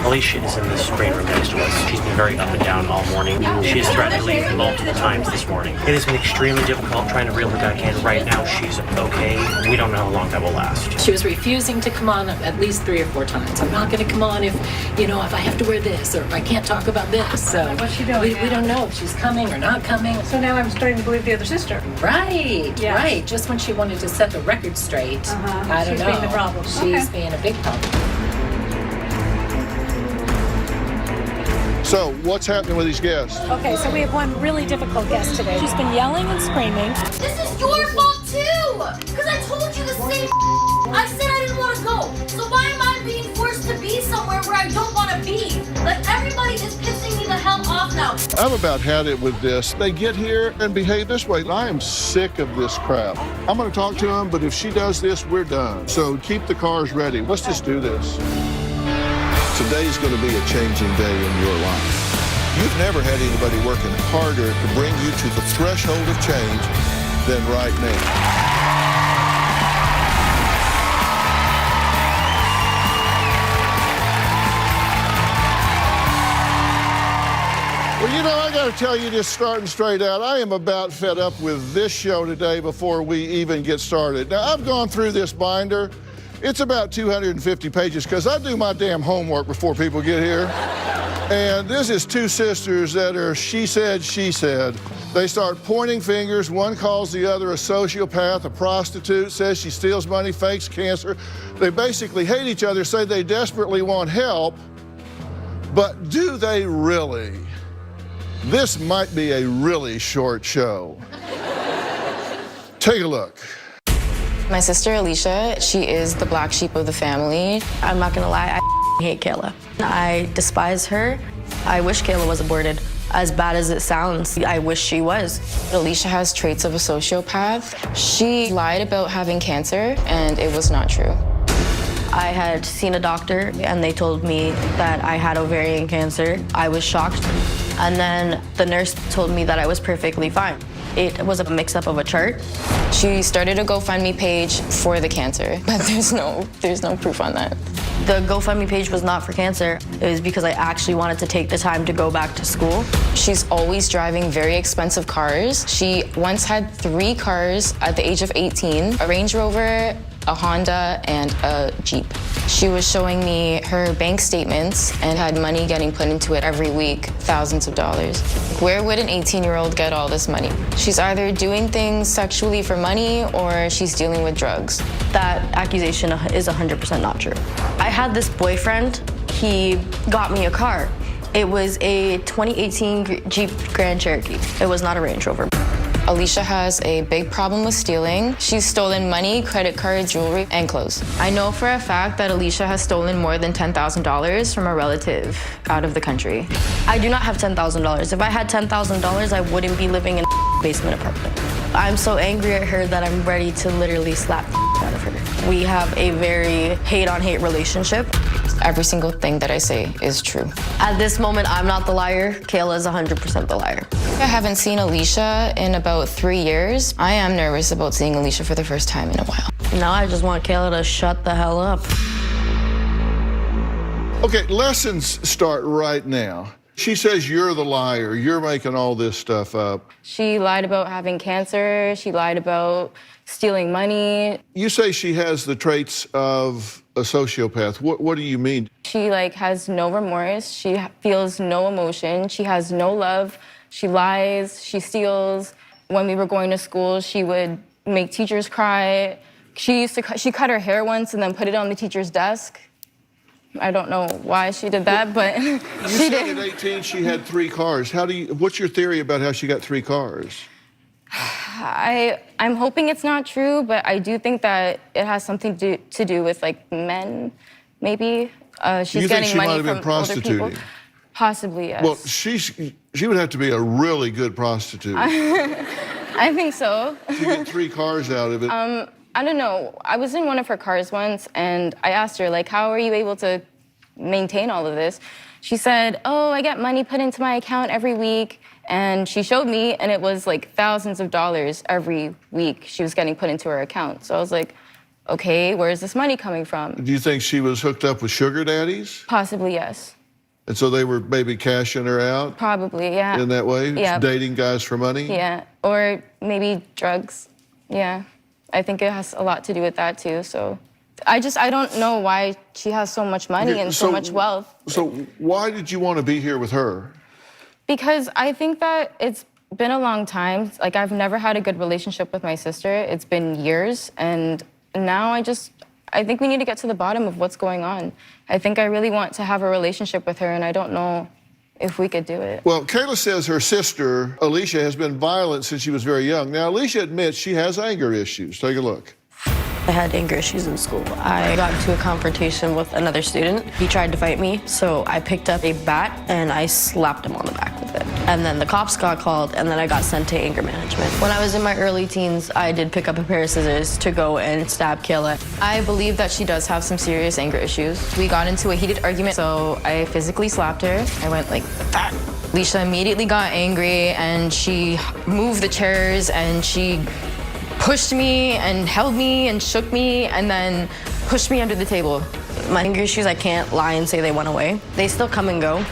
Alicia is in this green room next to us. She's been very up and down all morning. She has threatened to leave multiple times this morning. It has been extremely difficult trying to reel her back in. Right now, she's okay. We don't know how long that will last. She was refusing to come on at least 3 or 4 times. I'm not going to come on if I have to wear this or if I can't talk about this. So what's she doing? We don't know if she's coming or not coming. So now I'm starting to believe the other sister. Right, Yes. right. Just when she wanted to set the record straight, I don't know. She's being the problem. She's being a big problem. So, what's happening with these guests? Okay, so we have one really difficult guest today. She's been yelling and screaming. This is your fault too! Because I told you the same I said I didn't want to go. So why am I being forced to be somewhere where I don't want to be? Like, everybody is pissing me the hell off now. I've about had it with this. They get here and behave this way. I am sick of this crap. I'm going to talk to them, but if she does this, we're done. So keep the cars ready. Let's just do this. Today's going to be a changing day in your life. You've never had anybody working harder to bring you to the threshold of change than right now. Well, I got to tell you, just starting straight out, I am about fed up with this show today before we even get started. Now, I've gone through this binder. It's about 250 pages because I do my damn homework before people get here. And this is 2 sisters that are she said, she said. They start pointing fingers. One calls the other a sociopath, a prostitute, says she steals money, fakes cancer. They basically hate each other, say they desperately want help. But do they really? This might be a really short show. Take a look. My sister Alicia, she is the black sheep of the family. I'm not gonna lie, I hate Kayla. I despise her. I wish Kayla was aborted. As bad as it sounds, I wish she was. Alicia has traits of a sociopath. She lied about having cancer, and it was not true. I had seen a doctor, and they told me that I had ovarian cancer. I was shocked. And then the nurse told me that I was perfectly fine. It was a mix-up of a chart. She started a GoFundMe page for the cancer, but there's no proof on that. The GoFundMe page was not for cancer. It was because I actually wanted to take the time to go back to school. She's always driving very expensive cars. She once had 3 cars at the age of 18, a Range Rover, a Honda, and a Jeep. She was showing me her bank statements and had money getting put into it every week, thousands of dollars. Where would an 18-year-old get all this money? She's either doing things sexually for money or she's dealing with drugs. That accusation is 100% not true. I had this boyfriend. He got me a car. It was a 2018 Jeep Grand Cherokee. It was not a Range Rover. Alicia has a big problem with stealing. She's stolen money, credit cards, jewelry, and clothes. I know for a fact that Alicia has stolen more than $10,000 from a relative out of the country. I do not have $10,000. If I had $10,000, I wouldn't be living in a basement apartment. I'm so angry at her that I'm ready to literally slap the out of her. We have a very hate-on-hate relationship. Every single thing that I say is true. At this moment, I'm not the liar. Kayla is 100% the liar. I haven't seen Alicia in about 3 years. I am nervous about seeing Alicia for the first time in a while. Now I just want Kayla to shut the hell up. Okay, lessons start right now. She says you're the liar. You're making all this stuff up. She lied about having cancer. She lied about stealing money. You say she has the traits of a sociopath. What do you mean? She has no remorse. She feels no emotion. She has no love. She lies. She steals. When we were going to school, she would make teachers cry. She cut her hair once and then put it on the teacher's desk. I don't know why she did that, but you she said did. at 18 she had 3 cars. What's your theory about how she got 3 cars? I'm hoping it's not true, but I do think that it has something to do with like men, maybe. She's you getting think she money might have been from prostituting? older people. Possibly, yes. Well, she would have to be a really good prostitute. I think so. To get 3 cars out of it. I don't know. I was in one of her cars once, and I asked her, like, how are you able to maintain all of this? She said, oh, I get money put into my account every week. And she showed me, and it was like thousands of dollars every week she was getting put into her account. So I was like, okay, where's this money coming from? Do you think she was hooked up with sugar daddies? Possibly, yes. And so they were maybe cashing her out Probably, yeah. in that way? Yeah. Dating guys for money? Yeah, or maybe drugs. Yeah, I think it has a lot to do with that too. So I don't know why she has so much money Okay, and so much wealth. So why did you want to be here with her? Because I think that it's been a long time. Like, I've never had a good relationship with my sister. It's been years, and now I think we need to get to the bottom of what's going on. I think I really want to have a relationship with her, and I don't know if we could do it. Well, Kayla says her sister, Alicia, has been violent since she was very young. Now, Alicia admits she has anger issues. Take a look. I had anger issues in school. I got into a confrontation with another student. He tried to fight me, so I picked up a bat and I slapped him on the back with it. And then the cops got called, and then I got sent to anger management. When I was in my early teens, I did pick up a pair of scissors to go and stab Kayla. I believe that she does have some serious anger issues. We got into a heated argument, so I physically slapped her. I went like that. Alicia immediately got angry, and she moved the chairs, and she pushed me and held me and shook me and then pushed me under the table. My anger issues, I can't lie and say they went away. They still come and go.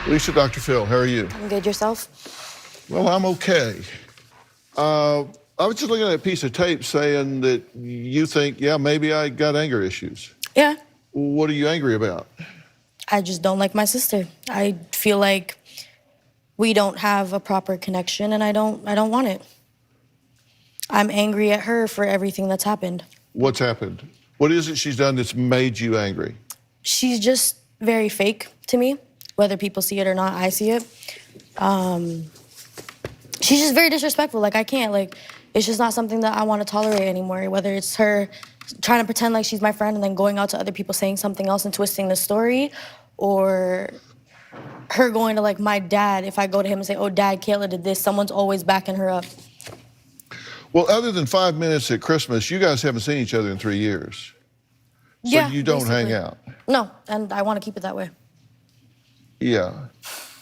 Alicia, Dr. Phil, how are you? I'm good, yourself? Well, I'm okay. I was just looking at a piece of tape saying that you think, yeah, maybe I got anger issues. Yeah. What are you angry about? I just don't like my sister. I feel like we don't have a proper connection, and I don't want it. I'm angry at her for everything that's happened. What's happened? What is it she's done that's made you angry? She's just very fake to me. Whether people see it or not, I see it. She's just very disrespectful. Like, I can't, like, it's just not something that I want to tolerate anymore. Whether it's her trying to pretend like she's my friend and then going out to other people saying something else and twisting the story, or her going to, like, my dad. If I go to him and say, oh, Dad, Kayla did this, someone's always backing her up. Well, other than 5 minutes at Christmas, you guys haven't seen each other in 3 years. So yeah, you don't basically. hang out. No, and I want to keep it that way. Yeah.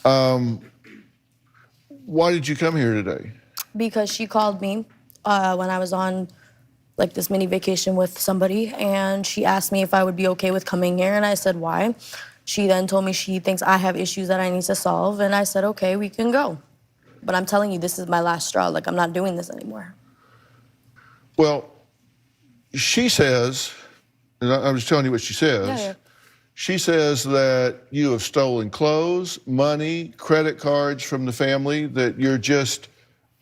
Why did you come here today? Because she called me when I was on like this mini vacation with somebody, and she asked me if I would be okay with coming here, and I said, why? She then told me she thinks I have issues that I need to solve, and I said, okay, we can go. But I'm telling you, this is my last straw. Like, I'm not doing this anymore. Well, she says, and I'm just telling you what she says. Yeah. She says that you have stolen clothes, money, credit cards from the family, that you're just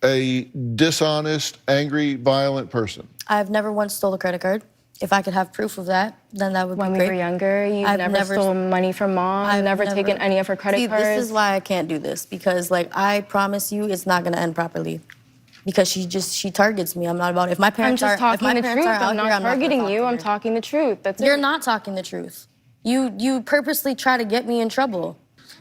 a dishonest, angry, violent person. I've never once stole a credit card. If I could have proof of that, then that would be great. When we were younger, you've never stolen money from Mom, I've never taken any of her credit cards. This is why I can't do this, because, like, I promise you it's not going to end properly. Because she targets me. I'm not about it. If my parents I'm just talking the truth. I'm I'm not targeting you. I'm talking the truth. That's it. You're not talking the truth. You purposely try to get me in trouble.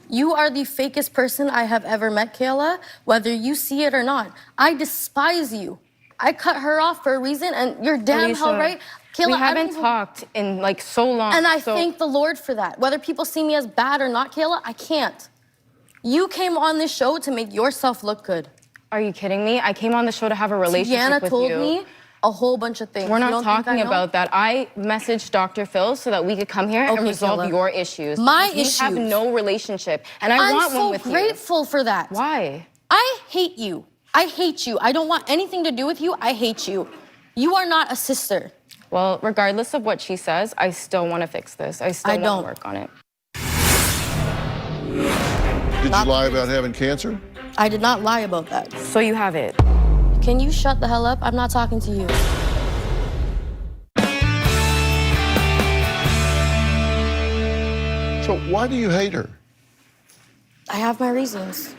You are the fakest person I have ever met, Kayla, whether you see it or not. I despise you. I cut her off for a reason, and you're damn hell right. Kayla, we haven't talked in like so long. And I thank the Lord for that. Whether people see me as bad or not, Kayla, I can't. You came on this show to make yourself look good. Are you kidding me? I came on the show to have a relationship with you. Tiana told me a whole bunch of things. We're not talking about that. I messaged Dr. Phil so that we could come here and resolve Kayla. Your issues. My issues. We have no relationship, and I want one with you. I'm so grateful for that. Why? I hate you. I hate you. I don't want anything to do with you. I hate you. You are not a sister. Well, regardless of what she says, I still want to fix this. I still want to work on it. Did you lie about having cancer? I did not lie about that. So you have it. Can you shut the hell up? I'm not talking to you. So why do you hate her? I have my reasons.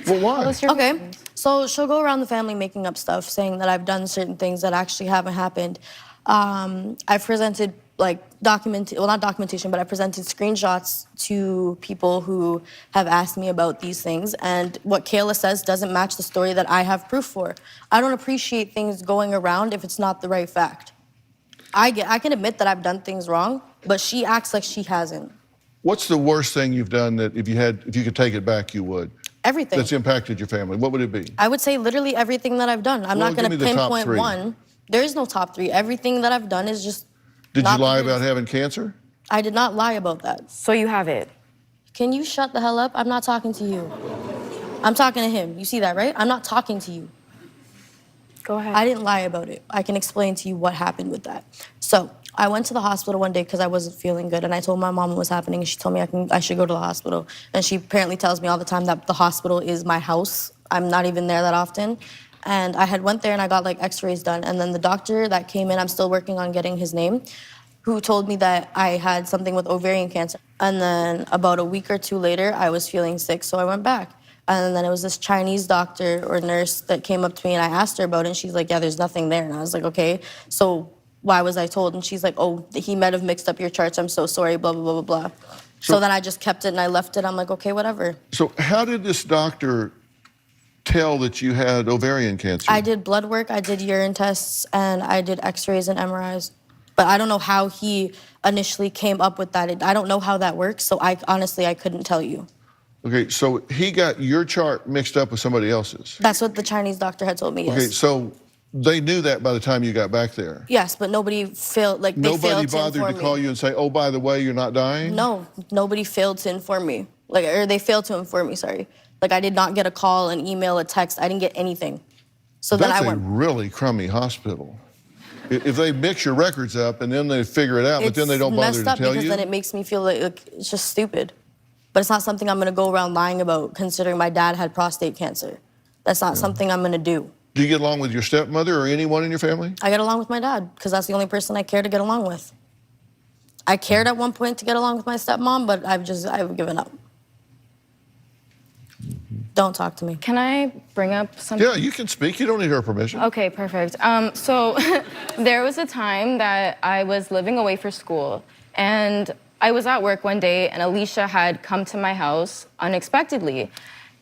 Well, why? Okay, so she'll go around the family making up stuff, saying that I've done certain things that actually haven't happened. I've presented not documentation, but I presented screenshots to people who have asked me about these things, and what Kayla says doesn't match the story that I have proof for. I don't appreciate things going around if it's not the right fact. I can admit that I've done things wrong, but she acts like she hasn't. What's the worst thing you've done that if you could take it back, you would? Everything. That's impacted your family. What would it be? I would say literally everything that I've done. I'm not going to pinpoint one. There is no top three. Everything that I've done is just. Did you lie about having cancer? I did not lie about that. So you have it. Can you shut the hell up? I'm not talking to you. I'm talking to him. You see that, right? I'm not talking to you. Go ahead. I didn't lie about it. I can explain to you what happened with that. So I went to the hospital one day because I wasn't feeling good, and I told my mom what was happening, and she told me I should go to the hospital. And she apparently tells me all the time that the hospital is my house. I'm not even there that often. And I had went there and I got like x-rays done. And then the doctor that came in, I'm still working on getting his name, who told me that I had something with ovarian cancer. And then about a week or two later, I was feeling sick, so I went back. And then it was this Chinese doctor or nurse that came up to me and I asked her about it, and she's like, yeah, there's nothing there. And I was like, okay, so why was I told? And she's like, oh, he might have mixed up your charts. I'm so sorry, blah, blah, blah, blah, blah. So then I just kept it and I left it. I'm like, okay, whatever. So how did this doctor tell that you had ovarian cancer? I did blood work, I did urine tests, and I did x-rays and MRIs. But I don't know how he initially came up with that. I don't know how that works, so honestly, I couldn't tell you. Okay, so he got your chart mixed up with somebody else's. That's what the Chinese doctor had told me, yes. Okay, so they knew that by the time you got back there? Yes, but nobody failed, like they Nobody failed to bothered inform to me. call you and say, oh, by the way, you're not dying? No, nobody failed to inform me. Or they failed to inform me, sorry. Like I did not get a call, an email, a text. I didn't get anything. So then I That's a went. really crummy hospital. If they mix your records up and then they figure it out, but then they don't bother to It's messed up tell because you? then it makes me feel like it's just stupid. But it's not something I'm gonna go around lying about, considering my dad had prostate cancer. That's not something I'm gonna do. Do you get along with your stepmother or anyone in your family? I get along with my dad because that's the only person I care to get along with. I cared at one point to get along with my stepmom, but I've given up. Don't talk to me. Can I bring up something? Yeah, you can speak. You don't need her permission. Okay, perfect. So there was a time that I was living away for school, and I was at work one day, and Alicia had come to my house unexpectedly.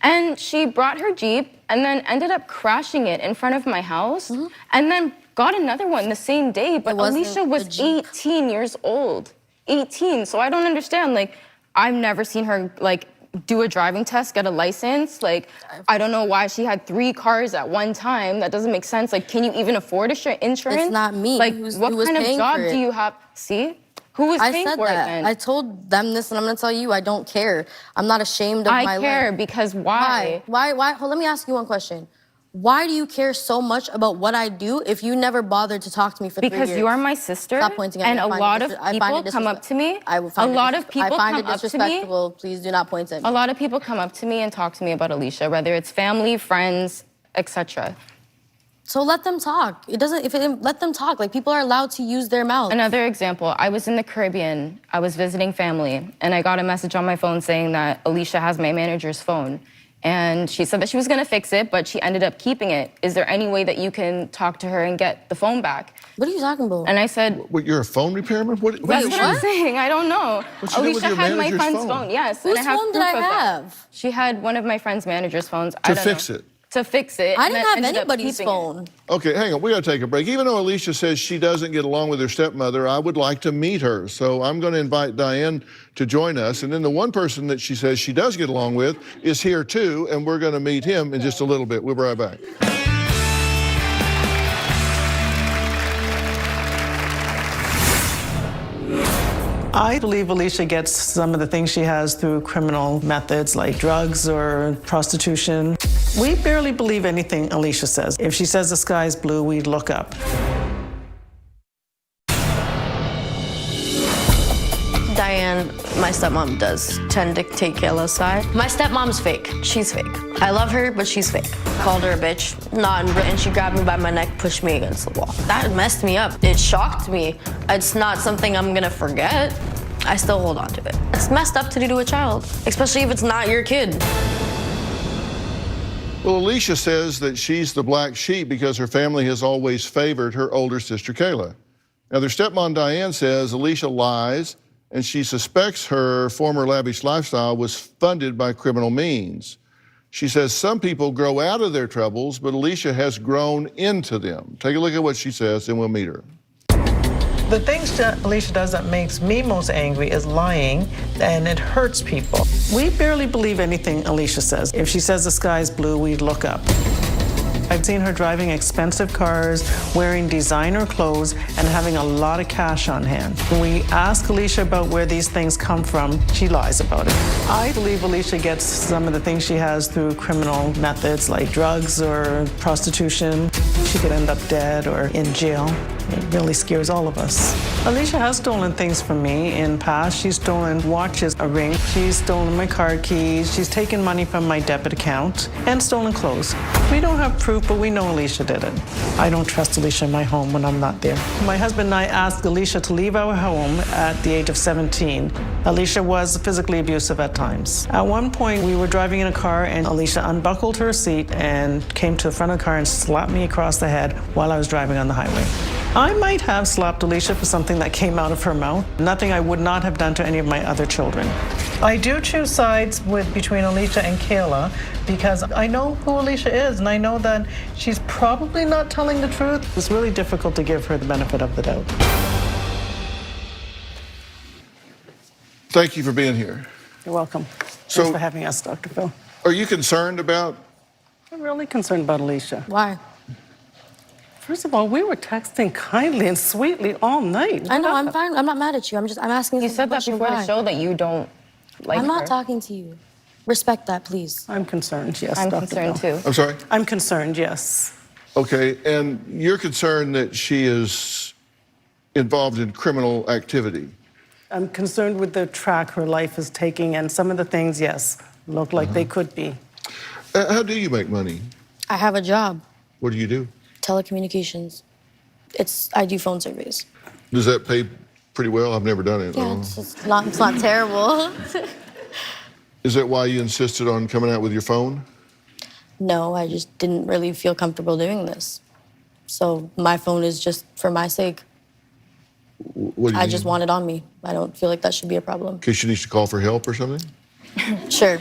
And she brought her Jeep and then ended up crashing it in front of my house, and then got another one the same day. But Alicia was 18 years old. 18. So I don't understand. Like, I've never seen her, like, do a driving test, get a license. Like, I don't know why she had 3 cars at one time. That doesn't make sense. Like, can you even afford insurance? It's not me. Like, who was what kind of paying job for it. do you have? See? Who was paying I said for that. it then? I told them this, and I'm gonna tell you, I don't care. I'm not ashamed of my life. I care because why? Why? Let me ask you one question. Why do you care so much about what I do if you never bothered to talk to me for 3 years? Because you are my sister. Stop pointing at me. And a lot of people come up to me. I find it disrespectful. Please do not point at me. A lot of people come up to me and talk to me about Alicia, whether it's family, friends, etc. So let them talk. Let them talk. Like, people are allowed to use their mouth. Another example, I was in the Caribbean. I was visiting family, and I got a message on my phone saying that Alicia has my manager's phone. And she said that she was gonna fix it, but she ended up keeping it. Is there any way that you can talk to her and get the phone back? What are you talking about? And I said, What, you're a phone repairman? that's what I'm saying. I don't know. What's she do with Alicia your had my manager's friend's phone? Yes. Whose and I have phone did proof I of that. have? She had one of my friend's manager's phones. To fix it. To fix it. I and didn't then have ended up anybody's keeping phone. Okay, hang on. We got to take a break. Even though Alicia says she doesn't get along with her stepmother, I would like to meet her. So I'm going to invite Diane to join us. And then the one person that she says she does get along with is here too, and we're going to meet him in just a little bit. We'll be right back. I believe Alicia gets some of the things she has through criminal methods like drugs or prostitution. We barely believe anything Alicia says. If she says the sky's blue, we look up. Diane, my stepmom does tend to take Kayla's side. My stepmom's fake. She's fake. I love her, but she's fake. Called her a bitch, and she grabbed me by my neck, pushed me against the wall. That messed me up. It shocked me. It's not something I'm gonna forget. I still hold on to it. It's messed up to do to a child, especially if it's not your kid. Well, Alicia says that she's the black sheep because her family has always favored her older sister, Kayla. Now, their stepmom, Diane, says Alicia lies, and she suspects her former lavish lifestyle was funded by criminal means. She says some people grow out of their troubles, but Alicia has grown into them. Take a look at what she says, and we'll meet her. The things that Alicia does that makes me most angry is lying, and it hurts people. We barely believe anything Alicia says. If she says the sky's blue, we look up. I've seen her driving expensive cars, wearing designer clothes, and having a lot of cash on hand. When we ask Alicia about where these things come from, she lies about it. I believe Alicia gets some of the things she has through criminal methods like drugs or prostitution. She could end up dead or in jail. It really scares all of us. Alicia has stolen things from me in the past. She's stolen watches, a ring. She's stolen my car keys. She's taken money from my debit account and stolen clothes. We don't have proof, but we know Alicia did it. I don't trust Alicia in my home when I'm not there. My husband and I asked Alicia to leave our home at the age of 17. Alicia was physically abusive at times. At one point, we were driving in a car and Alicia unbuckled her seat and came to the front of the car and slapped me across the head while I was driving on the highway. I might have slapped Alicia for something that came out of her mouth. Nothing I would not have done to any of my other children. I do choose sides between Alicia and Kayla because I know who Alicia is and I know that she's probably not telling the truth. It's really difficult to give her the benefit of the doubt. Thank you for being here. You're welcome. So- Thanks for having us, Dr. Phil. Are you concerned about? I'm really concerned about Alicia. Why? First of all, we were texting kindly and sweetly all night. I know, I'm fine. I'm not mad at you. I'm asking You said that before the show that you don't like I'm her. not talking to you. Respect that, please. I'm concerned, yes, I'm Dr. concerned Phil. too. I'm sorry? I'm concerned, yes. Okay, and you're concerned that she is involved in criminal activity. I'm concerned with the track her life is taking, and some of the things, yes, look like they could be. How do you make money? I have a job, What do you do? telecommunications. I do phone surveys. Does that pay pretty well? I've never done it. Yeah, it's not terrible. Is that why you insisted on coming out with your phone? No, I just didn't really feel comfortable doing this. So my phone is just for my sake. What do you I just want it on me. I don't feel like that should be a problem. In case she needs to call for help or something? Sure,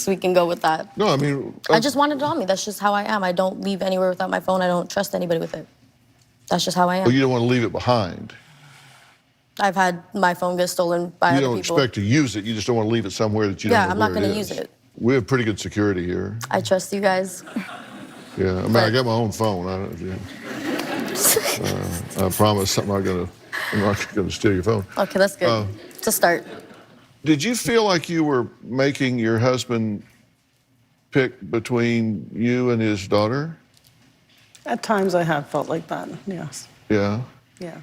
we can go with that. No, I mean... I just want it on me. That's just how I am. I don't leave anywhere without my phone. I don't trust anybody with it. That's just how I am. Well, you don't want to leave it behind. I've had my phone get stolen by You other don't people. expect to use it. You just don't want to leave it somewhere that you don't know Yeah, I'm not where going to is. use it. We have pretty good security here. I trust you guys. Yeah, I mean, I got my own phone. I promise I'm not going to steal your phone. Okay, that's good. It's a start. Did you feel like you were making your husband pick between you and his daughter? At times I have felt like that, yes. Yeah. Yeah.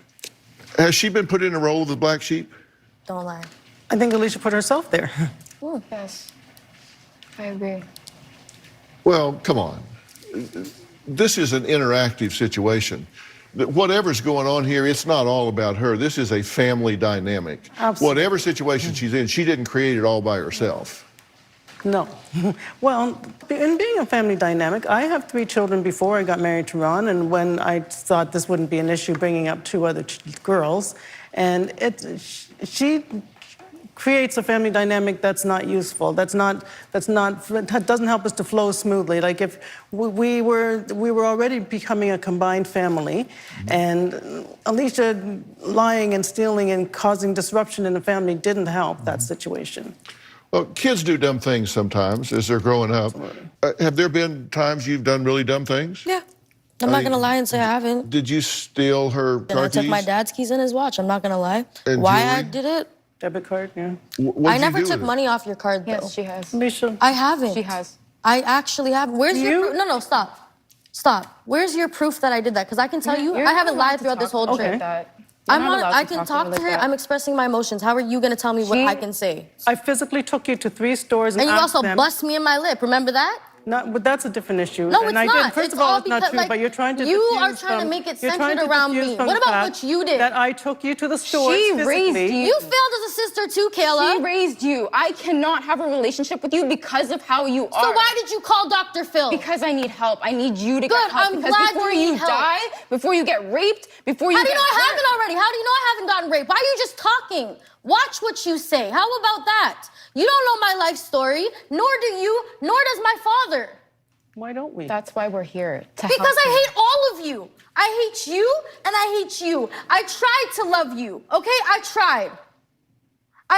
Has she been put in a role of the black sheep? Don't lie. I think Alicia put herself there. Yes, I agree. Well, come on. This is an interactive situation. Whatever's going on here, it's not all about her. This is a family dynamic. Absolutely. Whatever situation she's in, she didn't create it all by herself. No. Well, in being a family dynamic, I have 3 children before I got married to Ron, and when I thought this wouldn't be an issue bringing up 2 other girls, and she creates a family dynamic that's not useful. That doesn't help us to flow smoothly. Like if we were already becoming a combined family, and Alicia lying and stealing and causing disruption in the family didn't help that situation. Well, kids do dumb things sometimes as they're growing up. Have there been times you've done really dumb things? Yeah. I'm not going to lie and say I haven't. Did you steal her car And I took keys? my dad's keys and his watch. I'm not going to lie. And Why jewelry? I did it? Debit card, yeah. I never took money off your card, though. Yes, she has. Alicia. I haven't. She has. I actually have. Where's your proof? No, stop. Stop. Where's your proof that I did that? Because I can tell you, I haven't lied throughout this whole trip. I can talk to her. I'm expressing my emotions. How are you going to tell me what I can say? I physically took you to 3 stores and And you asked also them. bust me in my lip. Remember that? But that's a different issue. No, and it's I not. Did. First It's of all, all it's not because, true, like, but you're trying to you are diffuse trying to from- make it you're trying centered to around diffuse me. from What the about fact what you did? That I took you to the stores She physically. raised you. You failed as a sister too, Kayla. She raised you. I cannot have a relationship with you because of how you are. So why did you call Dr. Phil? Because I need help. I need you to Good, get help. I'm because glad before you you need help. die, before you get raped, before you How do you get know I hurt- haven't already? How do you know I haven't gotten raped? Why are you just talking? Watch what you say. How about that? You don't know my life story, nor do you, nor does my father. Why don't we? That's why we're here. To Because help I you. hate all of you. I hate you and I hate you. I tried to love you, okay? I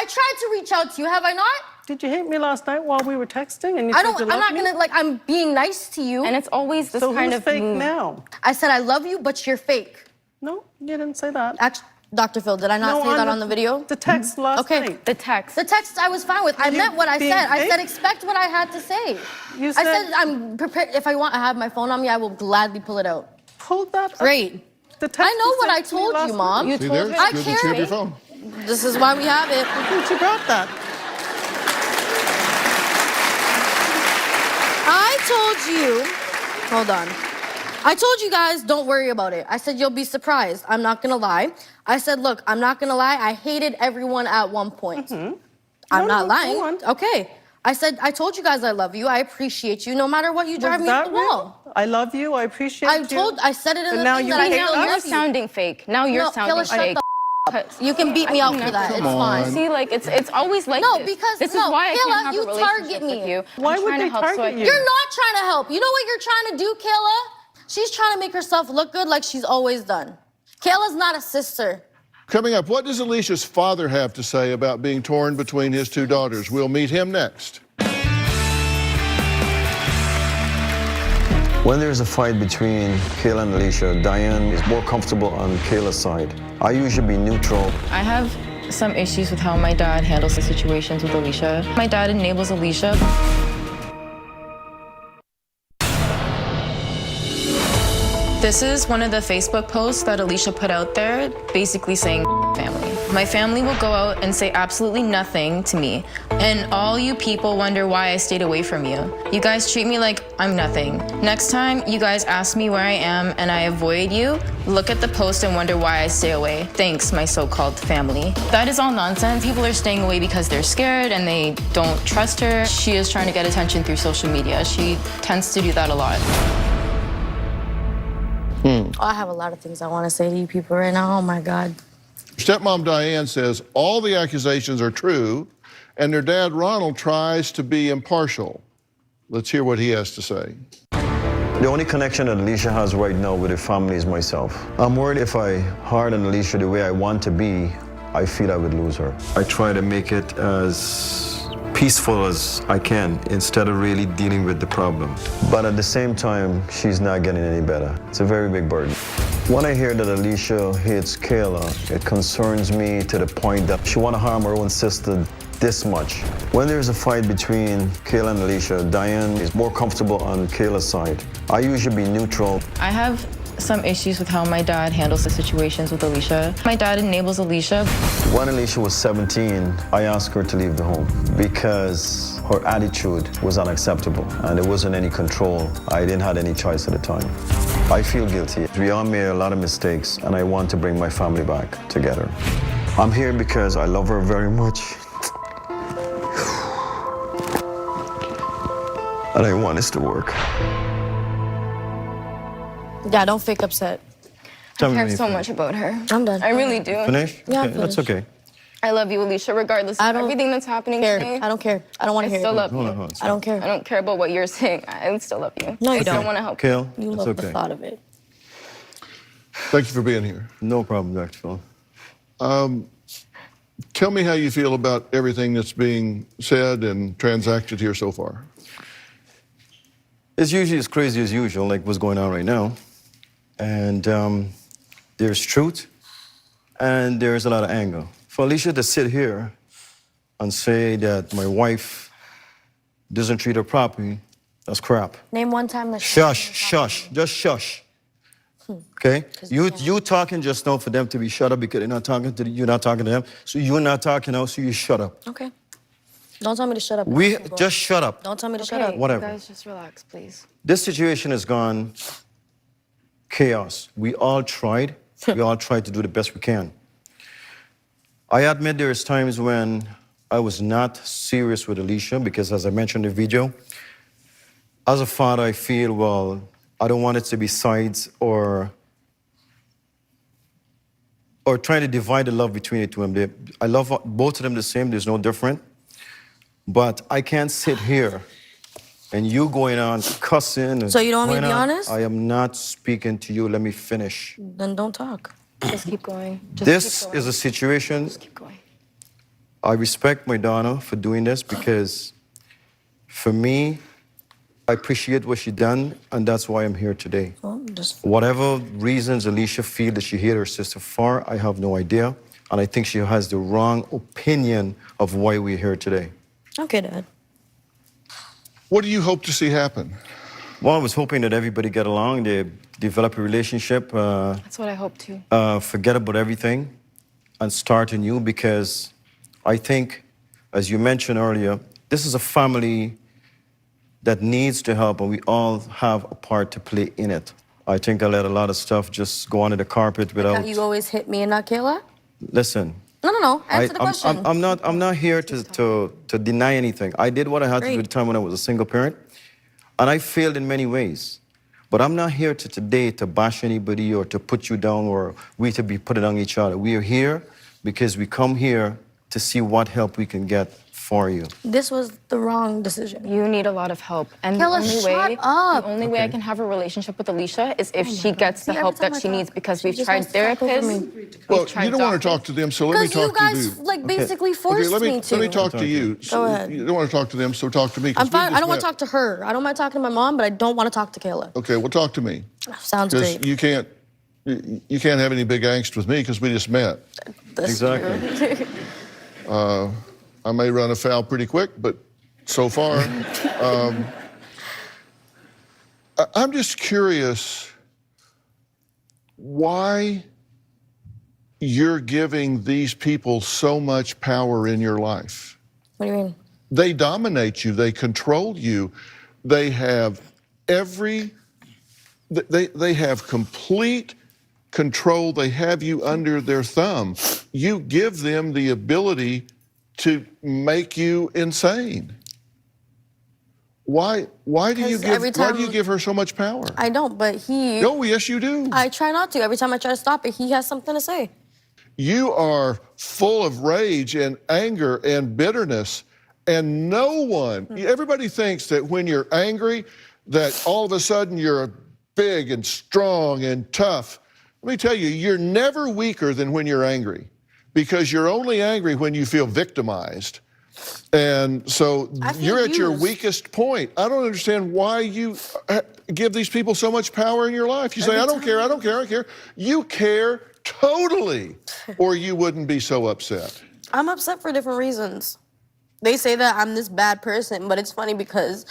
tried to reach out to you, have I not? Did you hate me last night while we were texting? And you I said don't. you I'm loved not me? gonna like. I'm being nice to you. And it's always this So kind who's of fake move. now? I said I love you, but you're fake. No, you didn't say that. Actually, Dr. Phil, did I not say that on the video? The text last Okay. night. The text. The text I was fine with. I You meant what I being said. I fake? said expect what I had to say. You I said- said I'm prepared. If I want to have my phone on me, I will gladly pull it out. Pull that up. Great. The text I know you what sent I to me told last you, night. Mom. You See told there? her. It's I good that you have carry- your phone. This is why we have it. She brought that. I told you, hold on. I told you guys, don't worry about it. I said, you'll be surprised. I'm not gonna lie. I said, look, I'm not gonna lie. I hated everyone at one point. I'm not no, lying. go on. Okay. I said, I told you guys I love you. I appreciate you. No matter what, you drive Was me up that the wall. real? I love you. I appreciate you. I said it in And the now thing you that I hate still us? Now you're love you. sounding fake. Now you're No, sounding Kayla, shut fake. the You can beat me up for that. It's fine. See, like it's always like No, this. because this no, is why I Kayla, can't have you a relationship target me. with you. Why I'm would trying they to help target you? You're not trying to help. You know what you're trying to do, Kayla? She's trying to make herself look good like she's always done. Kayla's not a sister. Coming up, what does Alicia's father have to say about being torn between his two daughters? We'll meet him next. When there's a fight between Kayla and Alicia, Diane is more comfortable on Kayla's side. I usually be neutral. I have some issues with how my dad handles the situations with Alicia. My dad enables Alicia. This is one of the Facebook posts that Alicia put out there, basically saying family. My family will go out and say absolutely nothing to me. And all you people wonder why I stayed away from you. You guys treat me like I'm nothing. Next time you guys ask me where I am and I avoid you, look at the post and wonder why I stay away. Thanks, my so-called family. That is all nonsense. People are staying away because they're scared and they don't trust her. She is trying to get attention through social media. She tends to do that a lot. I have a lot of things I want to say to you people right now. Oh my God. Stepmom Diane says all the accusations are true, and their dad Ronald tries to be impartial. Let's hear what he has to say. The only connection that Alicia has right now with her family is myself. I'm worried if I hard on Alicia the way I want to be, I feel I would lose her. I try to make it as peaceful as I can instead of really dealing with the problem. But at the same time, she's not getting any better. It's a very big burden. When I hear that Alicia hates Kayla, it concerns me to the point that she want to harm her own sister this much. When there's a fight between Kayla and Alicia, Diane is more comfortable on Kayla's side. I usually be neutral. I have some issues with how my dad handles the situations with Alicia. My dad enables Alicia. When Alicia was 17, I asked her to leave the home because her attitude was unacceptable and there wasn't any control. I didn't have any choice at the time. I feel guilty. We all made a lot of mistakes and I want to bring my family back together. I'm here because I love her very much. And I want this to work. Yeah, don't fake upset. Tell I me care when you so finish. much about her. I'm done. I really do. Finish? Yeah, Okay, that's finish. okay. I love you, Alicia, regardless I of don't everything that's happening care. to me. I don't care. I don't want I to hear still it. love you. Hold on, hold on. I don't care. I don't care about what you're saying. I still love you. No, you I still don't. want to help. Kale, You it's love okay. the thought of it. Thank you for being here. No problem, Dr. Phil. Tell me how you feel about everything that's being said and transacted here so far. It's usually as crazy as usual, like what's going on right now. And there's truth and there's a lot of anger. For Alicia to sit here and say that my wife doesn't treat her properly, that's crap. Name one time that. Shush, shush, just shush. Okay? You talking just now for them to be shut up because they're not talking to you're not talking to them. So you're not talking now, so you shut up. Okay. Don't tell me to shut up. Just shut up. Don't tell me to shut Okay, up. Whatever. You guys, just relax, please. This situation has gone chaos. We all tried. We all tried to do the best we can. I admit there's times when I was not serious with Alicia because, as I mentioned in the video, as a father, I feel, well, I don't want it to be sides or trying to divide the love between the two of them. I love both of them the same. There's no different. But I can't sit here and you going on cussing. And So you don't want me to going be on. honest? I am not speaking to you. Let me finish. Then don't talk. Just keep going. Just This keep going. is a situation Just keep going. I respect my daughter for doing this because for me, I appreciate what she done, and that's why I'm here today. Whatever reasons Alicia feels that she hit her sister for, I have no idea. And I think she has the wrong opinion of why we're here today. Okay, Dad. What do you hope to see happen? Well, I was hoping that everybody get along, they develop a relationship. That's what I hope too. Forget about everything and start anew, because I think, as you mentioned earlier, this is a family that needs to help, and we all have a part to play in it. I think I let a lot of stuff just go under the carpet without... You always hit me and not Kayla? Listen. No. Answer the question. I'm not here to deny anything. I did what I had to do at the time when I was a single parent, and I failed in many ways. But I'm not here today to bash anybody or to put you down or we to be putting on each other. We are here because we come here to see what help we can get for you. This was the wrong decision. You need a lot of help. And Kayla, the only way I can have a relationship with Alicia is if she gets the help that she needs, because we've tried therapists. Well, you don't want to talk to them, so let me talk to you. Because you guys, basically forced me to. Let me talk to you. Go ahead. You don't want to talk to them, so talk to me. I'm fine. I don't want to talk to her. I don't mind talking to my mom, but I don't want to talk to Kayla. Okay, well, talk to me. Sounds great. You can't have any big angst with me because we just met. Exactly. I may run afoul pretty quick, but so far, I'm just curious why you're giving these people so much power in your life. What do you mean? They dominate you. They control you. They have they have complete control. They have you under their thumb. You give them the ability to make you insane. Why do you give her so much power? I don't, but he... No, yes, you do. I try not to. Every time I try to stop it, he has something to say. You are full of rage and anger and bitterness, and no one, everybody thinks that when you're angry, that all of a sudden you're big and strong and tough. Let me tell you, you're never weaker than when you're angry, because you're only angry when you feel victimized. And so you're at your weakest point. I don't understand why you give these people so much power in your life. You say, I don't care, I don't care, I don't care. You care totally, or you wouldn't be so upset. I'm upset for different reasons. They say that I'm this bad person, but it's funny because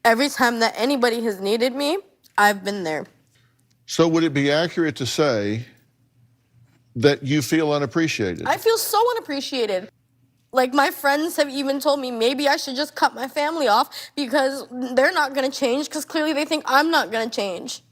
every time that anybody has needed me, I've been there. So would it be accurate to say that you feel unappreciated? I feel so unappreciated. Like, my friends have even told me maybe I should just cut my family off because they're not gonna change, because clearly they think I'm not gonna change.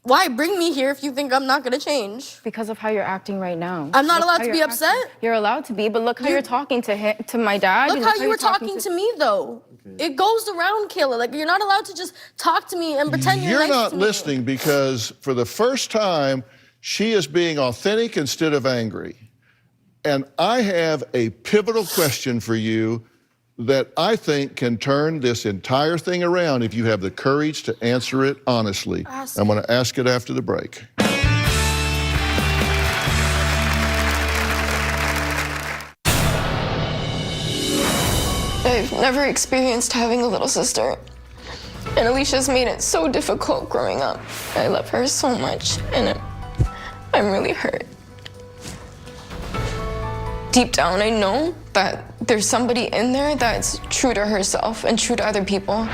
Why bring me here if you think I'm not gonna change? Because of how you're acting right now. I'm not allowed to be upset? You're allowed to be, but look how you're talking to my dad. Look how you were talking to me, though. Okay. It goes around, Kayla. Like, you're not allowed to just talk to me and pretend you're nice to me. You're not listening because for the first time, she is being authentic instead of angry. And I have a pivotal question for you that I think can turn this entire thing around if you have the courage to answer it honestly. I'm going to ask it after the break. I've never experienced having a little sister, and Alicia's made it so difficult growing up. I love her so much, and I'm really hurt. Deep down, I know that there's somebody in there that's true to herself and true to other people.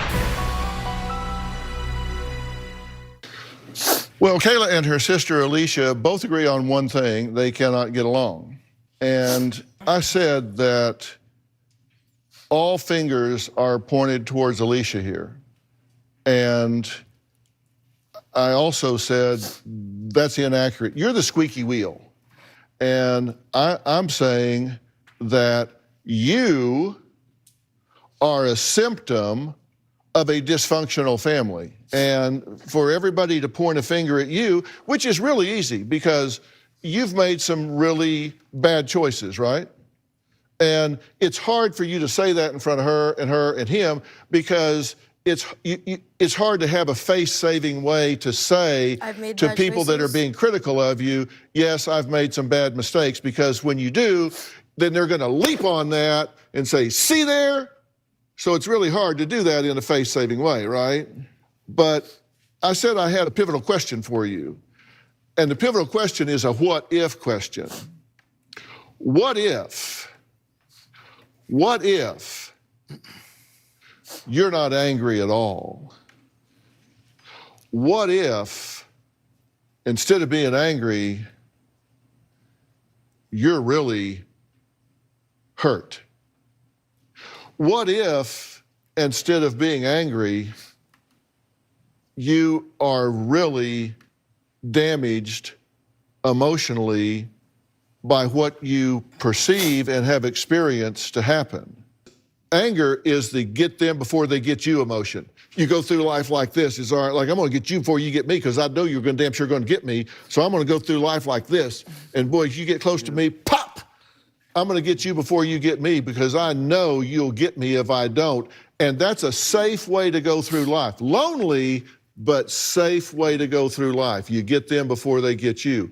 Well, Kayla and her sister Alicia both agree on one thing: they cannot get along. And I said that all fingers are pointed towards Alicia here. And I also said that's inaccurate. You're the squeaky wheel. And I'm saying that you are a symptom of a dysfunctional family. And for everybody to point a finger at you, which is really easy because you've made some really bad choices, right? And it's hard for you to say that in front of her and him because it's hard to have a face-saving way to say to people that are being critical of you, yes, I've made some bad mistakes, because when you do, then they're going to leap on that and say, see there? So it's really hard to do that in a faith-saving way, right? But I said I had a pivotal question for you. And the pivotal question is a what-if question. What if you're not angry at all? What if, instead of being angry, you're really hurt? What if, instead of being angry, you are really damaged emotionally by what you perceive and have experienced to happen? Anger is the get them before they get you emotion. You go through life like this. It's all right, like, I'm going to get you before you get me because I know you're going to damn sure going to get me. So I'm going to go through life like this. And boy, if you get close to me, pop! I'm going to get you before you get me because I know you'll get me if I don't. And that's a safe way to go through life. Lonely, but safe way to go through life. You get them before they get you.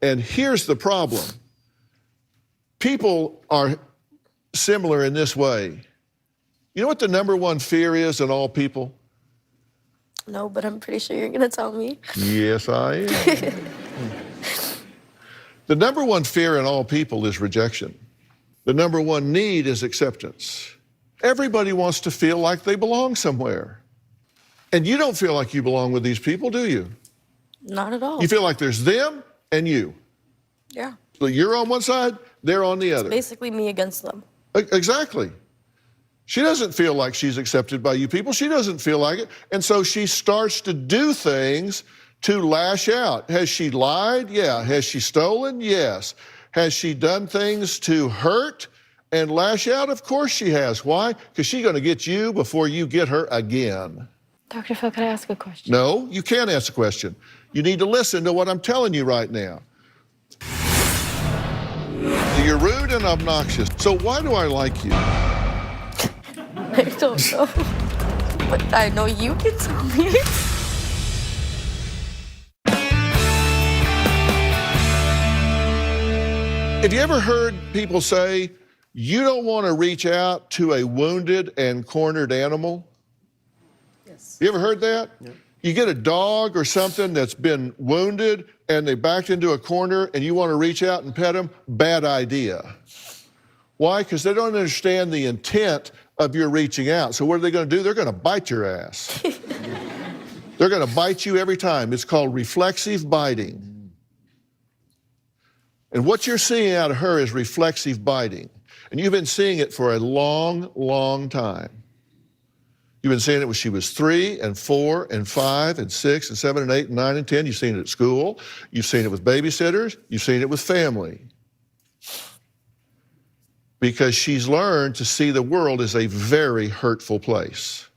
And here's the problem. People are similar in this way. You know what the number one fear is in all people? No, but I'm pretty sure you're going to tell me. Yes, I am. The number one fear in all people is rejection. The number one need is acceptance. Everybody wants to feel like they belong somewhere. And you don't feel like you belong with these people, do you? Not at all. You feel like there's them and you. Yeah. So you're on one side, they're on the other. Basically me against them. Exactly. She doesn't feel like she's accepted by you people. She doesn't feel like it. And so she starts to do things to lash out. Has she lied? Yeah. Has she stolen? Yes. Has she done things to hurt and lash out? Of course she has. Why? Because she's going to get you before you get her again. Dr. Phil, could I ask a question? No, you can't ask a question. You need to listen to what I'm telling you right now. You're rude and obnoxious. So why do I like you? I don't know. But I know you can tell me. Have you ever heard people say, you don't want to reach out to a wounded and cornered animal? Yes. You ever heard that? Yeah. You get a dog or something that's been wounded and they backed into a corner and you want to reach out and pet them? Bad idea. Why? Because they don't understand the intent of your reaching out. So what are they going to do? They're going to bite your ass. They're going to bite you every time. It's called reflexive biting. And what you're seeing out of her is reflexive biting. And you've been seeing it for a long, long time. You've been seeing it when she was 3 and 4 and 5 and 6 and 7 and 8 and 9 and 10. You've seen it at school. You've seen it with babysitters. You've seen it with family. Because she's learned to see the world as a very hurtful place.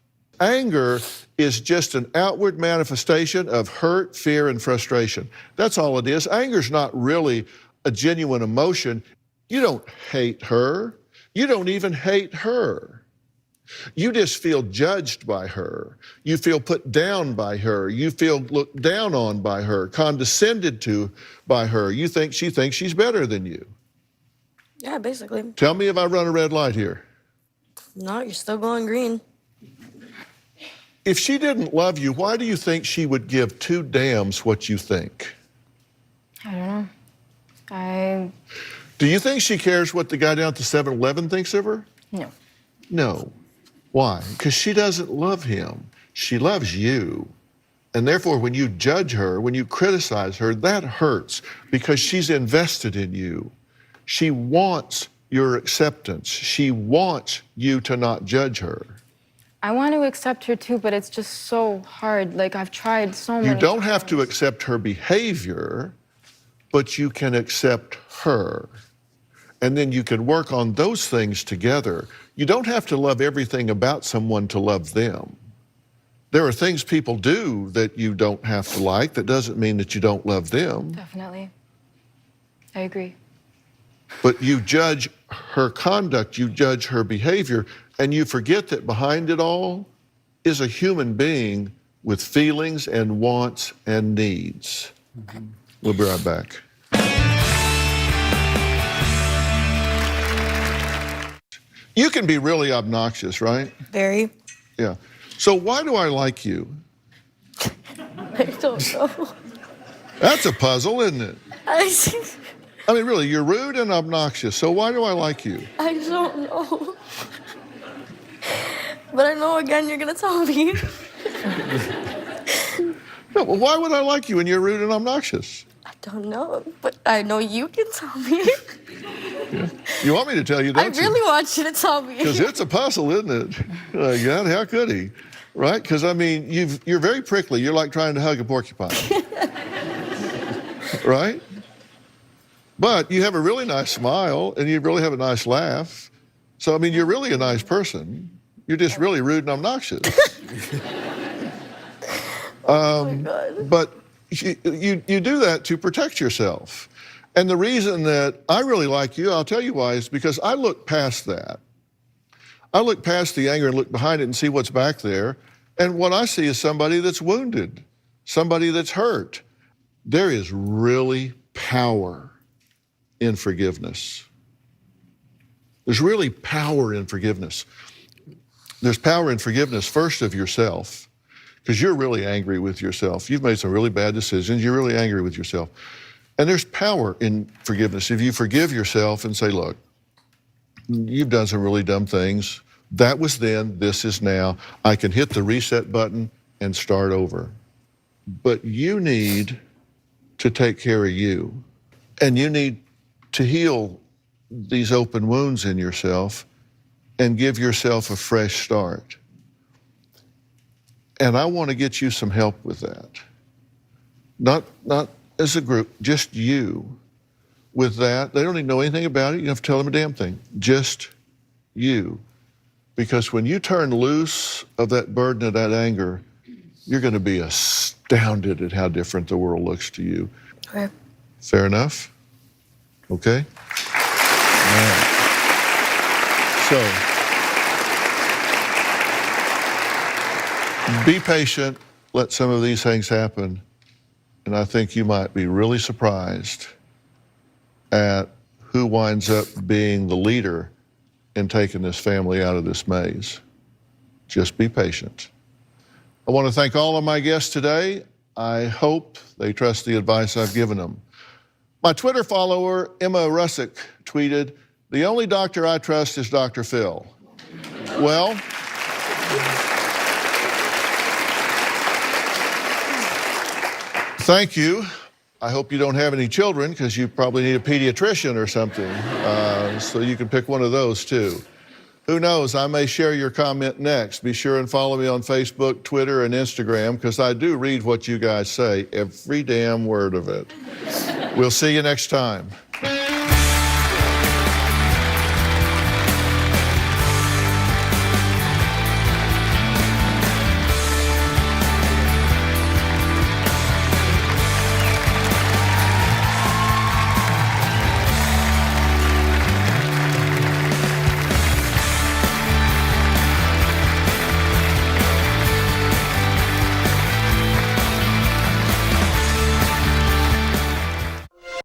Anger is just an outward manifestation of hurt, fear, and frustration. That's all it is. Anger's not really a genuine emotion. You don't hate her. You don't even hate her. You just feel judged by her. You feel put down by her. You feel looked down on by her, condescended to by her. You think she thinks she's better than you. Yeah, basically. Tell me if I run a red light here. No, you're still going green. If she didn't love you, why do you think she would give two damns what you think? I don't know. Do you think she cares what the guy down at the 7-Eleven thinks of her? No. No. Why? Because she doesn't love him. She loves you. And therefore, when you judge her, when you criticize her, that hurts because she's invested in you. She wants your acceptance. She wants you to not judge her. I want to accept her too, but it's just so hard. Like, I've tried so many You don't times. have to accept her behavior, but you can accept her. And then you can work on those things together. You don't have to love everything about someone to love them. There are things people do that you don't have to like. That doesn't mean that you don't love them. Definitely. I agree. But you judge her conduct, you judge her behavior, and you forget that behind it all is a human being with feelings and wants and needs. We'll be right back. You can be really obnoxious, right? Very. Yeah. So why do I like you? I don't know. That's a puzzle, isn't it? I mean, really, you're rude and obnoxious, so why do I like you? I don't know. But I know again you're gonna tell me. No, well, why would I like you when you're rude and obnoxious? I don't know, but I know you can tell me. Yeah. You want me to tell you, don't you? I really want you to tell me. Because it's a puzzle, isn't it? Oh, God, how could he? Right? Because, I mean, you're very prickly. You're like trying to hug a porcupine. Right? But you have a really nice smile, and you really have a nice laugh. So, I mean, you're really a nice person. You're just really rude and obnoxious. Oh my God. But you do that to protect yourself. And the reason that I really like you, I'll tell you why, is because I look past that. I look past the anger and look behind it and see what's back there. And what I see is somebody that's wounded, somebody that's hurt. There is really power in forgiveness. There's really power in forgiveness. There's power in forgiveness first of yourself, because you're really angry with yourself. You've made some really bad decisions. You're really angry with yourself. And there's power in forgiveness. If you forgive yourself and say, look, you've done some really dumb things. That was then, this is now. I can hit the reset button and start over. But you need to take care of you. And you need to heal these open wounds in yourself and give yourself a fresh start. And I want to get you some help with that. Not as a group, just you with that. They don't even know anything about it. You don't have to tell them a damn thing. Just you. Because when you turn loose of that burden of that anger, you're going to be astounded at how different the world looks to you. Okay. Fair enough? Okay? All right. So, be patient. Let some of these things happen. And I think you might be really surprised at who winds up being the leader in taking this family out of this maze. Just be patient. I want to thank all of my guests today. I hope they trust the advice I've given them. My Twitter follower, Emma Russick, tweeted, "The only doctor I trust is Dr. Phil." Well, thank you. I hope you don't have any children, because you probably need a pediatrician or something, so you can pick one of those too. Who knows, I may share your comment next. Be sure and follow me on Facebook, Twitter, and Instagram, because I do read what you guys say, every damn word of it. We'll see you next time.